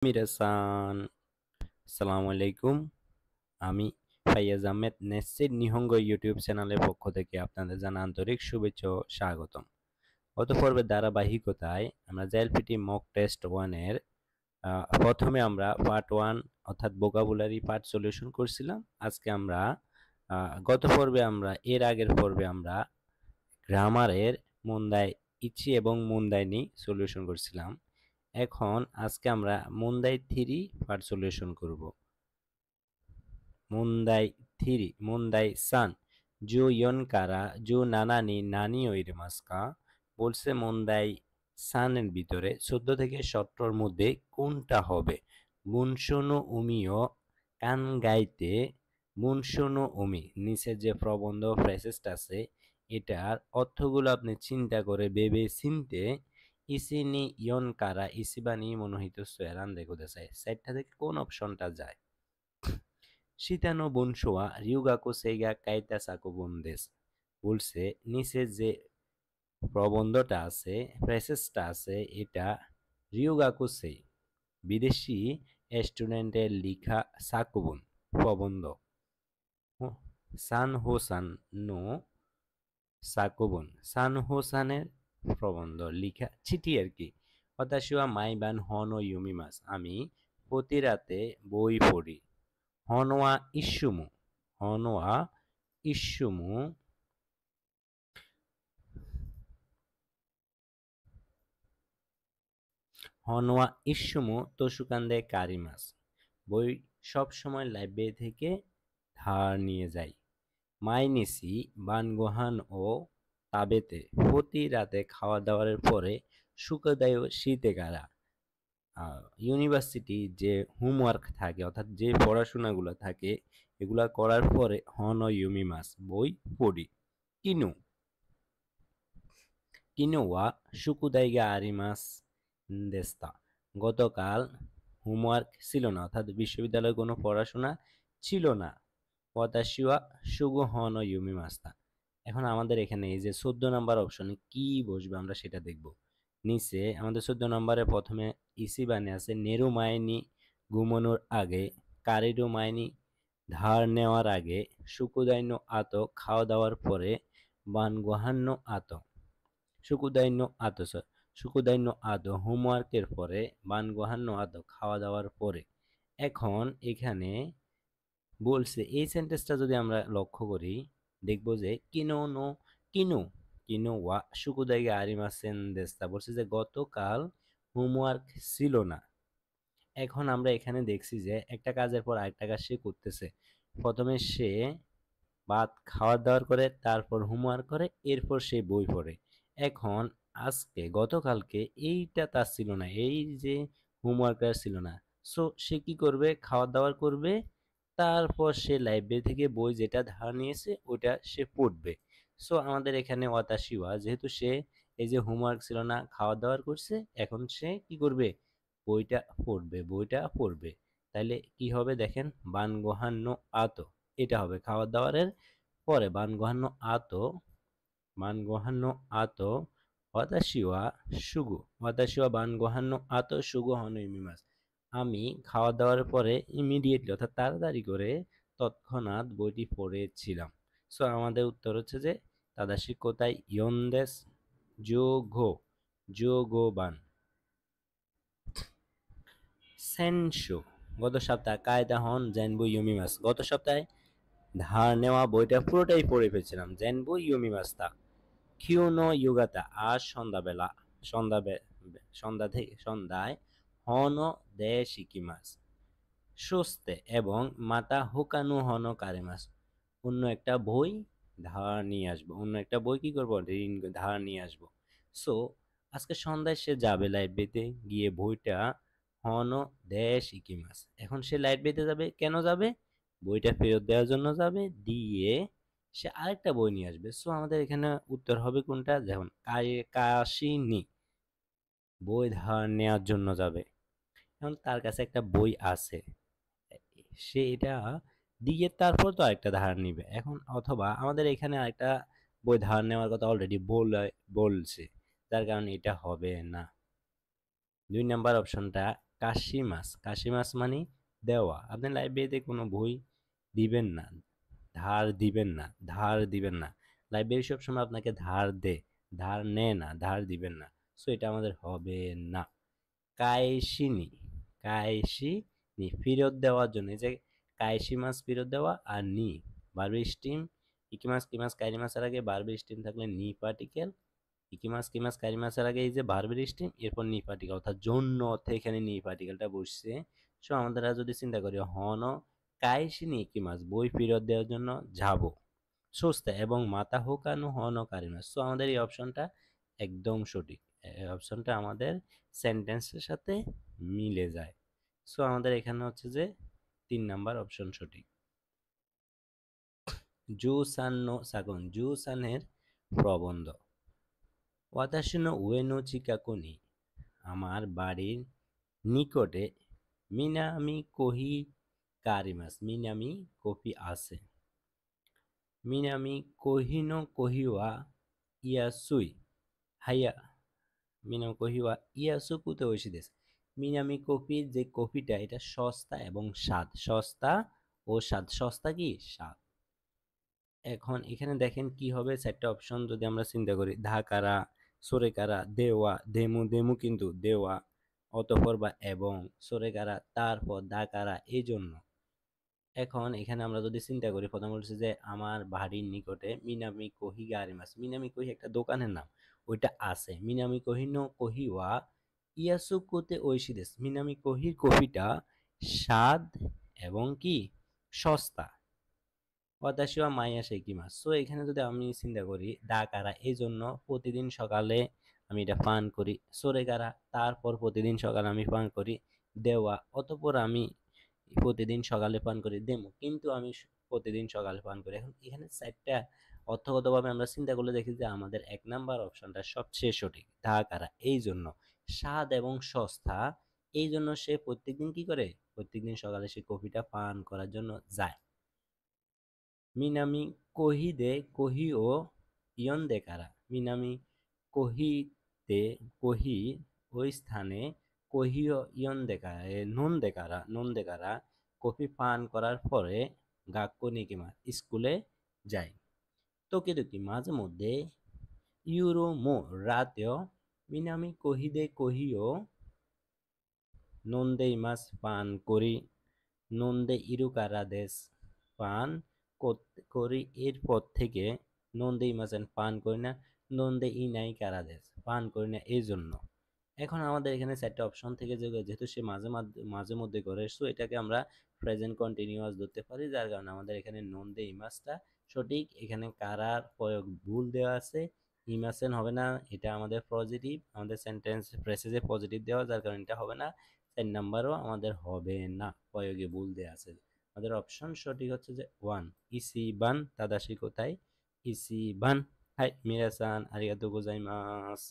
মিরাসান আসসালামু আলাইকুম। আমি ফাইয়াজ আহমেদ নেসির নিহঙ্গ ইউটিউব চ্যানেলের পক্ষ থেকে আপনাদের জানা আন্তরিক শুভেচ্ছা ও স্বাগতম। গত পর্বের ধারাবাহিকতায় আমরা জেএলপিটি মক টেস্ট 1 এর প্রথমে আমরা পার্ট 1 অর্থাৎ ভোকাবুলারি পার্ট সলিউশন করছিলাম। আজকে আমরা এর আগের পর্বে আমরা গ্রামারের মুন্দাই ইচ্ছি এবং মুন্দাইনি সলিউশন করছিলাম। এখন আজকে আমরা মুন্দাই 3 পার্ট সলিউশন করব। মুন্দাই 3 মুন্দাই সান জো ইয়ন কারা জো নানানি নানি ওইরেমাস্কা বলছে মুন্দাই সানের ভিতরে 14 থেকে 17 মধ্যে কোনটা হবে? মুনশোনো উমিও কান গাইতে মুনশোনো উমি নিচে যে প্রবন্ধ ফ্রেজেসটা আছে এটার অর্থগুলো আপনি চিন্তা করে ভেবে চিনতে ইসিনি ইয়ন কারা ইসিবানি মনোহিত সোয়ারান দেখো দেশাই সাইডটা থেকে কোন অপশনটা যায়? শীতানো বনসোয়া রিউগাকো সেইগা কাইতা সাকো বন্দেস বলছে নিচে যে প্রবন্ধটা আছে ফ্রেজেসটা আছে এটা রিউগাকো সেই বিদেশি স্টুডেন্টের লিখা সাকুবন প্রবন্ধ সান হোসান নো সাকুবন সান হোসানের প্রবন্ধ লিখা চিঠি আর কি। হতাশিয়া মাইবান হন ইউমিমাস আমি প্রতি রাতে বই পড়ি। হনওয়া ইস্যুমু হনওয়া ইস্যুমু হনওয়া ইস্যুমু তোষুকান্দে কারিমাস বই সব সময় লাইব্রেরি থেকে ধার নিয়ে যাই। মাইনিসি বানগোহান ও তাবেতে প্রতি রাতে খাওয়া দাওয়ার পরে সুখদায় শীতে কারা ইউনিভার্সিটি যে হোমওয়ার্ক থাকে অর্থাৎ যে পড়াশোনাগুলো থাকে এগুলা করার পরে হন ইউমিমাস বই পড়ি। কিনু কিনোয়া সুকুদাইগা আরিমাস দেস্তা গতকাল হোমওয়ার্ক ছিল না অর্থাৎ বিশ্ববিদ্যালয়ে কোনো পড়াশোনা ছিল না। ওয়াতাশিওয়া সুগু হন ইউমিমাস্তা এখন আমাদের এখানে এই যে 14 নম্বর অপশনে কি বসবে আমরা সেটা দেখব। নিচে আমাদের 14 নম্বরে প্রথমে ইসিবানে আছে নেরু মাইনি ঘুমানোর আগে কারিডু মাইনি ধার নেওয়ার আগে সুকুদাইন্য আতো খাওয়া দাওয়ার পরে বান গোহান্ন আতো সুকুদাইন্য আতো সুকুদাইন্য আতো হোমওয়ার্কের পরে বান গোহান্ন আতো খাওয়া দাওয়ার পরে। এখন এখানে বলছে এই সেন্টেন্সটা যদি আমরা লক্ষ্য করি দেখব যে কিনো নো কিনো কিনো ওয়া সুকুদাইগা আরিমাসেন দেস্তা বলছে যে গতকাল হোমওয়ার্ক ছিল না। এখন আমরা এখানে দেখছি যে একটা কাজের পর আরেকটা কাজ সে করতেছে। প্রথমে সে ভাত খাওয়া দাওয়ার করে তারপর হোমওয়ার্ক করে এরপর সে বই পড়ে। এখন আজকে গতকালকে এইটা তার ছিল না এই যে হোমওয়ার্কটা ছিল না। সো সে কি করবে খাওয়া দাওয়ার করবে তারপর সে লাইব্রেরি থেকে বই যেটা ধার নিয়েছে ওটা সে পড়বে। সো আমাদের এখানে ওয়াতাশিওয়া যেহেতু সে এই যে হোমওয়ার্ক ছিল না খাওয়া দাওয়ার করছে এখন সে কি করবে বইটা পড়বে। তাইলে কি হবে দেখেন বানগোহান্ন আতো এটা হবে খাওয়া দাওয়ারের পরে বানগোহান্ন আতো ওয়াতাশিওয়া বানগোহান্ন আতো সুগু হন ইমিমাস আমি খাওয়া দাওয়ার পরে ইমিডিয়েটলি অর্থাৎ তাড়াতাড়ি করে তৎক্ষণাৎ বইটি পড়েছিলাম। সো আমাদের উত্তর হচ্ছে যে তাদাশি কোথায় ইয়ন্দেস যোগবান সেনশো গত সপ্তাহে কায়দা হন জেনবু ইউমিমাস গত সপ্তাহে ধার নেওয়া বইটা পুরোটাই পড়ে ফেলছিলাম জেনবু ইউমিমাস্তা কিউনো ইউগাতা আজ সন্ধ্যায় হন দে শিকিমাস সুস্তে এবং মাতা হুকানু হন কারেমাস অন্য একটা বই কি করবো ঋণ ধার নিয়ে আসবো। সো আজকে সন্ধ্যায় সে যাবে লাইব্রেরিতে গিয়ে বইটা হন দেশ ইকিমাস এখন সে লাইব্রেরিতে যাবে কেন যাবে বইটা ফেরত দেওয়ার জন্য যাবে দিয়ে সে আরেকটা বই নিয়ে আসবে। সো আমাদের এখানে উত্তর হবে কোনটা যেমন কাশিনি বই ধার নেওয়ার জন্য যাবে এখন তার কাছে একটা বই আছে সে এটা দিয়ে তারপর তো আরেকটা ধার নিবে এখন অথবা আমাদের এখানে আরেকটা বই ধার নেওয়ার কথা অলরেডি বলছে যার কারণে এটা হবে না। 2 নাম্বার অপশনটা কাশিমাস মানে দেওয়া। আপনি লাইব্রেরিতে কোনো বই দিবেন না, ধার দিবেন না। লাইব্রেরি সবসময় আপনাকে ধার দেয়, ধার নেয় না, ধার দিবেন না। সো এটা আমাদের হবে না। কাইশিনি, কাইশিনি ফেরত দেওয়ার জন্য, এই যে কাইশিমাস ফেরত দেওয়া, আর নি ভার্ব স্টিম, ইকিমাস কাইরিমাসের আগে ভার্ব স্টিম থাকলে নি পার্টিকেল, কিমাস কাইরিমাসের আগে এই যে ভার্বের স্টিম, এরপর নি পার্টিকেল, অর্থাৎ জন্য অর্থে এখানে নি পার্টিকেলটা বসছে। সো আমাদের যদি চিন্তা করি হন কাইশিনি ইকিমাস বই ফেরত দেওয়ার জন্য যাব, সস্তা এবং মাতা হোকানো হন কারিমাস। সো আমাদের এই অপশনটা একদম সঠিক, এই অপশনটা আমাদের সেন্টেন্সের সাথে মিলে যায়। সো আমাদের এখানে হচ্ছে যে 3 নাম্বার অপশন সঠিক। জুসান নো সাগন, জুসানের প্রবন্ধ। ওয়াতাশি নো উয়ে নো চিকাকো নি, আমার বাড়ির নিকটে মিনামি কোহি কারিমাস, মিনামি কফি আছে। মিনামি কোহিনো কোহিওয়া ইয়াসুই হাইয়া, মিনামি কোহিওয়া ইয়াসুকুতে ওইশি দেশ। মিনামি কফির যে কফিটা এটা সস্তা এবং স্বাদ, সস্তা ও স্বাদ, সস্তা কি স্বাদ। এখন এখানে দেখেন কি হবে, 4টা অপশন যদি আমরা চিন্তা করি, ধাকারা, সোরেকারা, দেওয়া, দেমু কিন্তু দেওয়া, অতঃপর বা এবং, সোরেকারা তারপর, দাকারা এই জন্য। এখন এখানে আমরা যদি চিন্তা করি, প্রথম বলছে যে আমার বাড়ির নিকটে মিনামি কোহি গারিমাস, মিনামি কোহি একটা দোকানের নাম, ওইটা আছে। মিনামি কোহিনো কোহিওয়া ইয়াসুকুতে ওইশিদেস, মিনামি কোহির কফিটা স্বাদ এবং কি সস্তা। ওয়াতাশিওয়া মাইয়া শেকিমাস। সো এখানে যদি আমি চিন্তা করি দাকারা, এই জন্য প্রতিদিন সকালে আমি এটা পান করি। সোরেকারা তারপর প্রতিদিন সকালে আমি পান করি। দেওয়া অতঃপর আমি প্রতিদিন সকালে পান করি। দেমো কিন্তু আমি প্রতিদিন সকালে পান করি। এখন এখানে 4টা অর্থগতভাবে আমরা চিন্তা করলে দেখি যে আমাদের 1 নাম্বার অপশনটা সবচেয়ে সঠিক। দাকারা এই জন্য স্বাদ এবং সস্তা, এই জন্য সে প্রত্যেকদিন কি করে, প্রত্যেকদিন সকালে সে কফিটা পান করার জন্য যায়। মিনামি কোহিদে কোহিও ইয়ন্দে কারা, মিনামি কোহিতে কোহি ওই স্থানে, কোহিও ইয়ন্দে কারা নন্দে কারা কফি পান করার পরে গাক্কো নিকিমা স্কুলে যায়। তোকিদুকি মাঝে মধ্যে ইউরো মো রাতেও মিনামি কোহিদে কোহিও নন্দে ইমাস পান করি, নন্দে ইরুকারা দেশ পান করি, এরপর থেকে নন্দে ইমাসেন পান করি না, নন্দে ইনাই কারাদেশ পান করি না এই জন্য। এখন আমাদের এখানে 4টা অপশন থেকে যেহেতু সে মাঝে মধ্যে করে, সো এটাকে আমরা প্রেজেন্ট কন্টিনিউয়াস ধরতে পারি, যার কারণে আমাদের এখানে নন্দে ইমাসটা সঠিক। এখানে কারার প্রয়োগ ভুল দেওয়া আছে, ইমাসেন হবে না, এটা আমাদের পজিটিভ, আমাদের সেন্টেন্স ফ্রেজে পজিটিভ দেওয়া, যার কারণে এটা হবে না। 4 নাম্বারও আমাদের হবে না, প্রয়োগে ভুল দেওয়া আছে। আমাদের অপশন সঠিক হচ্ছে যে 1 ইসিবান তাদাশি কোথায় ইসিবান। হাই মিরাসান আরিগাতো গোজাইমাস।